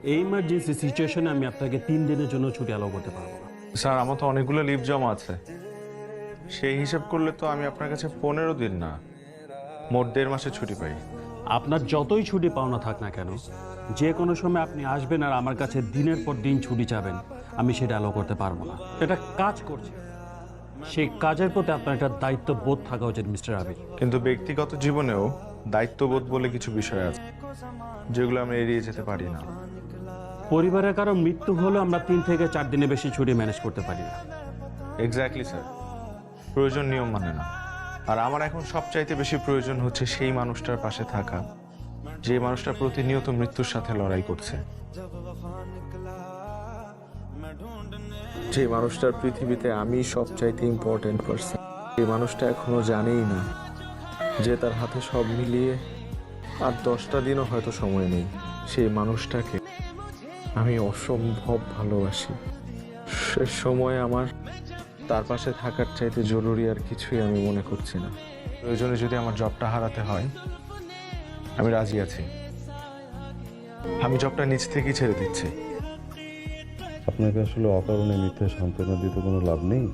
এই ইমার্জেন্সি সিচুয়েশনে আমি আপনাকে 3 দিনের জন্য ছুটি অ্যালাউ করতে পারবো না। স্যার আমার তো অনেকগুলো লিভ জমা আছে, সেই হিসাব করলে তো আমি আপনার কাছে 15 দিন না, মোট 1.5 মাসের ছুটি পাই। আপনার যতই ছুটি পাওনা থাক না কেন, যে কোনো সময় আপনি আসবেন আর আমার কাছে দিনের পর দিন ছুটি চাবেন, আমি সেটা অ্যালাউ করতে পারবো না। এটা কাজ করছে, সেই কাজের প্রতি আপনার একটা দায়িত্ববোধ থাকা উচিত মিস্টার আবির। কিন্তু ব্যক্তিগত জীবনেও দায়িত্ববোধ বলে কিছু বিষয় আছে যেগুলো আমি এড়িয়ে যেতে পারি না। পরিবারের কারো মৃত্যু হলে আমরা 3 থেকে 4 দিনের বেশি ছুটি ম্যানেজ করতে পারি না। এক্স্যাক্টলি স্যার, প্রয়োজন নিয়ম মানে না। আর আমার এখন সবচাইতে বেশি প্রয়োজন হচ্ছে সেই মানুষটার পাশে থাকা, যে মানুষটা প্রতিনিয়ত মৃত্যুর সাথে লড়াই করছে, যে মানুষটার পৃথিবীতে আমি সবচাইতে ইম্পর্টেন্ট পারসন। এই মানুষটা এখনো জানেই না যে তার হাতে সব মিলিয়ে আর 10টা দিনও হয়তো সময় নেই। সেই মানুষটাকে আমি অসম্ভব ভালোবাসি। শেষ সময়ে আমার তার পাশে থাকার চাইতে জরুরি আর কিছুই আমি মনে করছি না। প্রয়োজনে যদি আমার জবটা হারাতে হয়, আমি রাজি আছি। আমি জবটা নিজ থেকেই ছেড়ে দিচ্ছি। আপনাকে আসলে অকারণে মিথ্যা সান্ত্বনা দিতে কোনো লাভ নেই।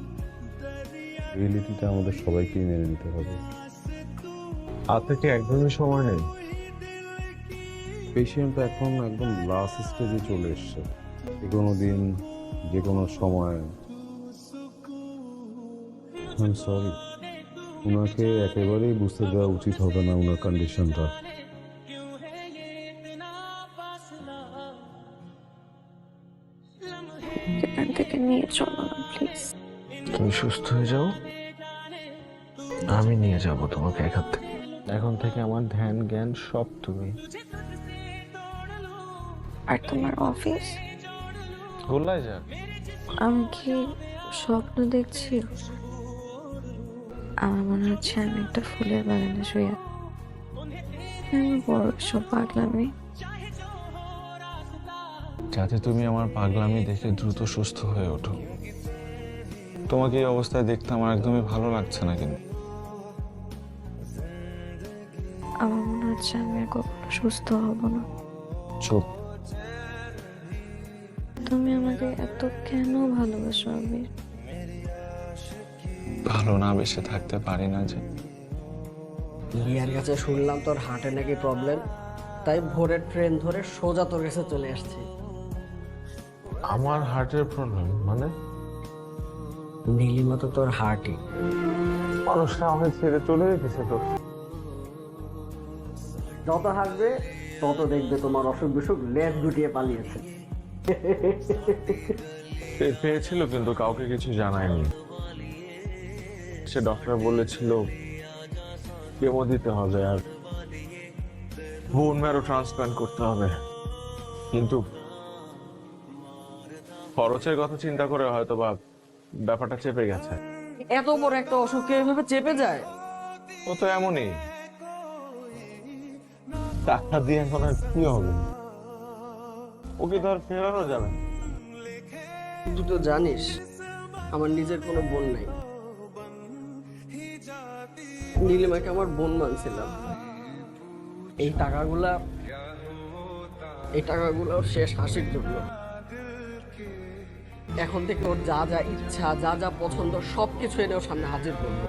রিয়েলিটিটা আমাদের সবাইকেই মেনে নিতে হবে। আর থেকে একদমই সময় নেই। পেশেন্ট এখন একদম লাস্ট স্টেজে চলে এসছে। যে কোনো দিন, যে কোনো সময়। সরি, ওনাকে একেবারেই বুঝতে দেওয়া উচিত হবে না ওনার কন্ডিশনটা। এখান থেকে নিয়ে চলো না প্লিজ। তুমি সুস্থ হয়ে যাও, আমি নিয়ে যাব তোমাকে এখান থেকে। এখন থেকে আমার ধ্যান জ্ঞান সব তুমি। আর তোমার অফিস? গোল্লায় যাক। আমি কি স্বপ্ন দেখছি? আমার মনে হচ্ছে আমি একটা ফুলের বাগানে শুয়ে আছি। আমি বড় সব পাগলামি। যাতে তুমি আমার পাগলামি দেখে দ্রুত সুস্থ হয়ে ওঠো। তোমাকে এই অবস্থায় দেখতে আমার একদমই ভালো লাগছে না। কিন্তু আমার মনে হচ্ছে আমি আর কখনো সুস্থ হব না। চুপ। তুমি আমাকে এত কেন ভালোবাসো আবির? ভালো না বেশি থাকতে পারি না যে। লিয়ার কাছে শুনলাম তোর হার্টে নাকি প্রবলেম, তাই ভোরের ট্রেন ধরে সোজা তোর কাছে চলে আসছি। আমার হার্টের প্রবলেম মানে? নীলিমা তো তোর হার্টই। মানুষটা আমাকে ছেড়ে চলে গেছে তো। যত হাসবে তত দেখবে তোমার অসুখ বিসুখ লেজ গুটিয়ে পালিয়েছে। পেয়েছিল কিন্তু কাউকে কিছু জানায়নি। সে ডক্টর বলেছিল কেমো দিতে হবে আর বোন ম্যারো ট্রান্সপ্লান্ট করতে হবে, কিন্তু খরচের কথা চিন্তা করে হয়তো বা ব্যাপারটা চেপে গেছে। এত বড় একটা অসুখকে এভাবে চেপে যায়? ও তো এমনই। টাকা দিয়ে এখন আর কি হবে? ওকে তো আর ফেরানো যাবে না। তুই তো জানিস আমার নিজের কোনো বোন নাই। নীলিমাকে আমার বোন মানছিলাম। এই টাকাগুলো ওর শেষ হাসির জন্য। এখন থেকে ওর যা যা ইচ্ছা, যা যা পছন্দ সবকিছু এনে ওর সামনে হাজির করবো।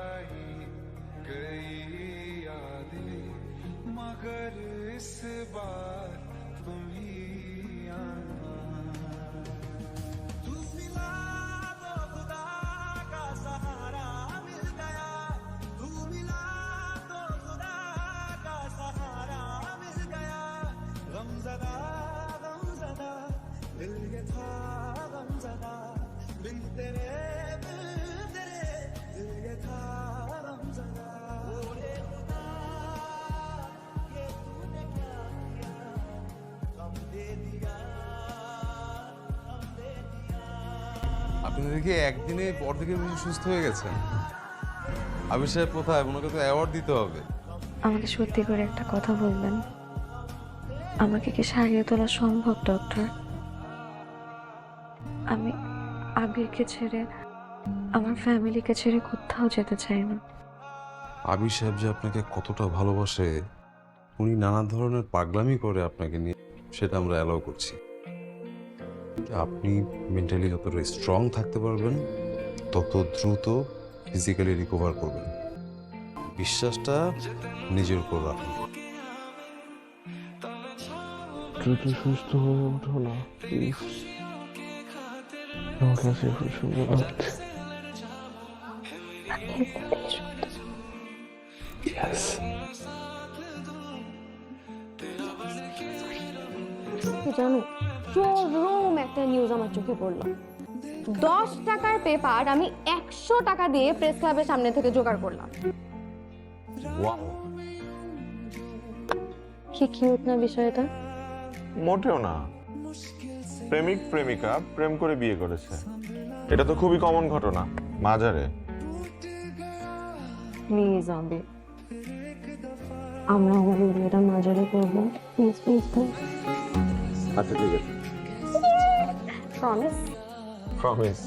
আপনি দেখি একদিনে অর্ধেকে বেশি সুস্থ হয়ে গেছেন। আবির সাহেব কোথায়? ওনাকে তো অ্যাওয়ার্ড দিতে হবে। আমাকে সত্যি করে একটা কথা বলবেন, আমাকে কি সারিয়ে তোলা সম্ভব ডক্টর? আমি আবিরকে ছেড়ে, আমার ফ্যামিলিকে ছেড়ে কোথাও যেতে চাই না। আবির সাহেব যে আপনাকে কতটা ভালোবাসে, উনি নানা ধরনের পাগলামি করে আপনাকে নিয়ে, সেটা আমরা অ্যালাউ করছি। আপনি মেন্টালি যতটা স্ট্রং থাকতে পারবেন তত দ্রুত ফিজিক্যালি রিকভার করবেন। বিশ্বাসটা নিজের উপর রাখুন। দ্রুত সুস্থ হয়ে ওঠো না প্লিজ। আমার কাছে এখন সুন্দর লাগছে। Yes. জানো চরম একটা নিউজ আমার চোখে পড়লো। 10 টাকার পেপার আমি 100 টাকা দিয়ে প্রেস ক্লাবের সামনে থেকে জোগাড় করলাম। ওয়াও, কি কিউট না বিষয়টা? মোটেও না। প্রেমিক প্রেমিকা প্রেম করে বিয়ে করেছে, এটা তো খুবই কমন ঘটনা মাজারে। প্লিজ আবি, আমরা আমাদের বিয়েটা মাজারে করবো। প্লিজ প্লিজ প্লিজ, আচ্ছা ঠিক আছে, প্রমিস। প্রমিস।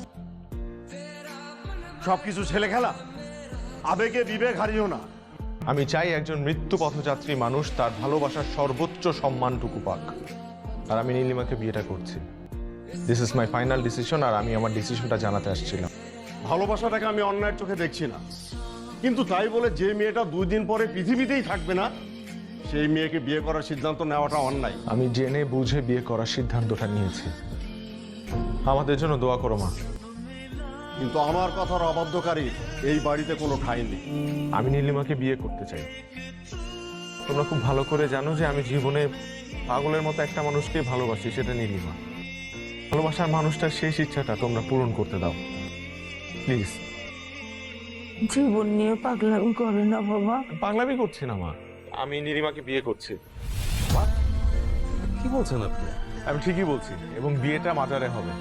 সবকিছু ছেলে খেলা, আবেগে বিবেক হারিও না। আমি চাই একজন মৃত্যু পথযাত্রী মানুষ তার ভালোবাসার সর্বোচ্চ সম্মানটুকু পাক, আর আমি নীলিমাকে বিয়েটা করছি। This is my final decision, আর আমি আমার ডিসিশনটা জানাতে আসছিলাম। ভালোবাসাটাকে আমি অন্যায়ের চোখে দেখছি না, কিন্তু তাই বলে যে মেয়েটা 2 দিন পরে পৃথিবীতেই থাকবে না, সেই মেয়েকে বিয়ে করার সিদ্ধান্ত নেওয়াটা অন্যায়। আমি জেনে বুঝে বিয়ে করার সিদ্ধান্তটা নিয়েছি। আমাদের জন্য দোয়া করো মা। কিন্তু আমার কথার অবাধ্যকারী এই বাড়িতে কোনো ঠাঁই নেই। আমি নীলিমাকে বিয়ে করতে চাই। তোমরা খুব ভালো করে জানো যে আমি জীবনে পাগলের মতো একটা মানুষকে ভালোবাসি, সেটা নীলিমা। ভালোবাসার মানুষটার শেষ ইচ্ছাটা তোমরা পূরণ করতে দাও প্লিজ। জীবন নিয়ে পাগলামি করে না বাবা। পাগলামি করছি না মা, আমি নীলিমাকে বিয়ে করছি। কি বলছেন আপনি? আমি ঠিকই বলছি, এবং বিয়েটা মাজারে হবে।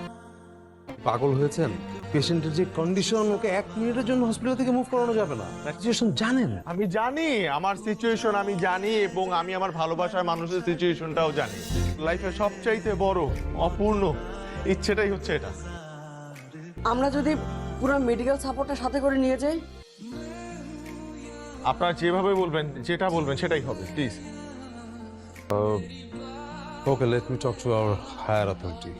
পাগল হয়েছেন? পেশেন্টের যে কন্ডিশন, ওকে 1 মিনিটের জন্য হসপিটাল থেকে মুভ করানো যাবে না। সিচুয়েশন জানেন? আমি জানি আমার সিচুয়েশন, আমি জানি, এবং আমি আমার ভালোবাসার মানুষের সিচুয়েশনটাও জানি। লাইফে সবচাইতে বড় অপূর্ণ ইচ্ছেটাই হচ্ছে এটা। আমরা যদি পুরো মেডিকেল সাপোর্টটা সাথে করে নিয়ে যাই? আপনারা যেভাবে বলবেন, যেটা বলবেন সেটাই হবে please. Okay, let me talk to our higher authority.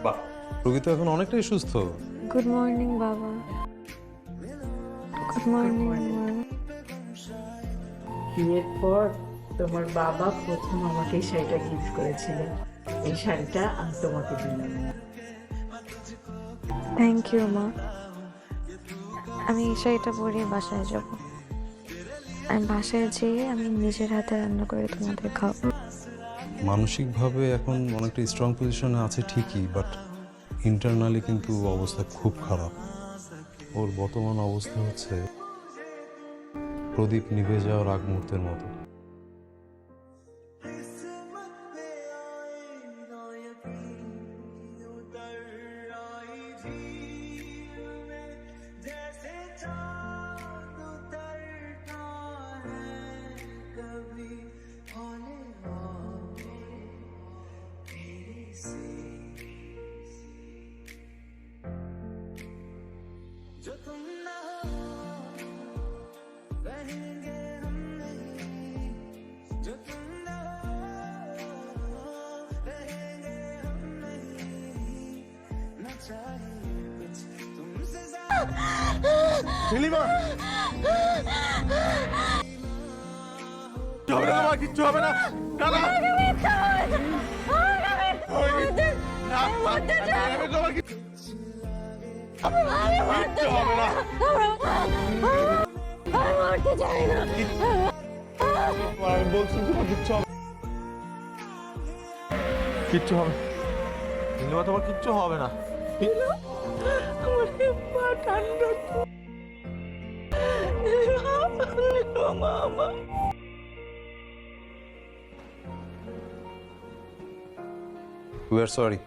বাহ, রোগী তো এখন অনেকটাই সুস্থ। গুড মর্নিং বাবা। Good morning. বিয়ের পর তোমার বাবা প্রথম আমাকে এই শাড়িটা গিফট করেছিলেন। এই শাড়িটা আমি তোমাকে দিলাম। থ্যাংক ইউ মা। আমি এই শাড়িটা পরে বাসায় যাব। আমি বাসায় যেয়ে আমি নিজের হাতে রান্না করে তোমাদের খাওয়াবো। মানসিকভাবে এখন অনেকটা স্ট্রং পজিশনে আছে ঠিকই, বাট ইন্টারনালি কিন্তু অবস্থা খুব খারাপ। ওর বর্তমান অবস্থা হচ্ছে প্রদীপ নিভে যাওয়ার আগ মুহূর্তের মতো। নীলিমা, কিচ্ছু হবে না বাবা, কিচ্ছু হবে না। না, না। আমি মরতে চাই না। আমি বলছি তোমার কিচ্ছু হবে কিচ্ছু হবে নীলিমা, তোমার কিচ্ছু হবে না। We are sorry.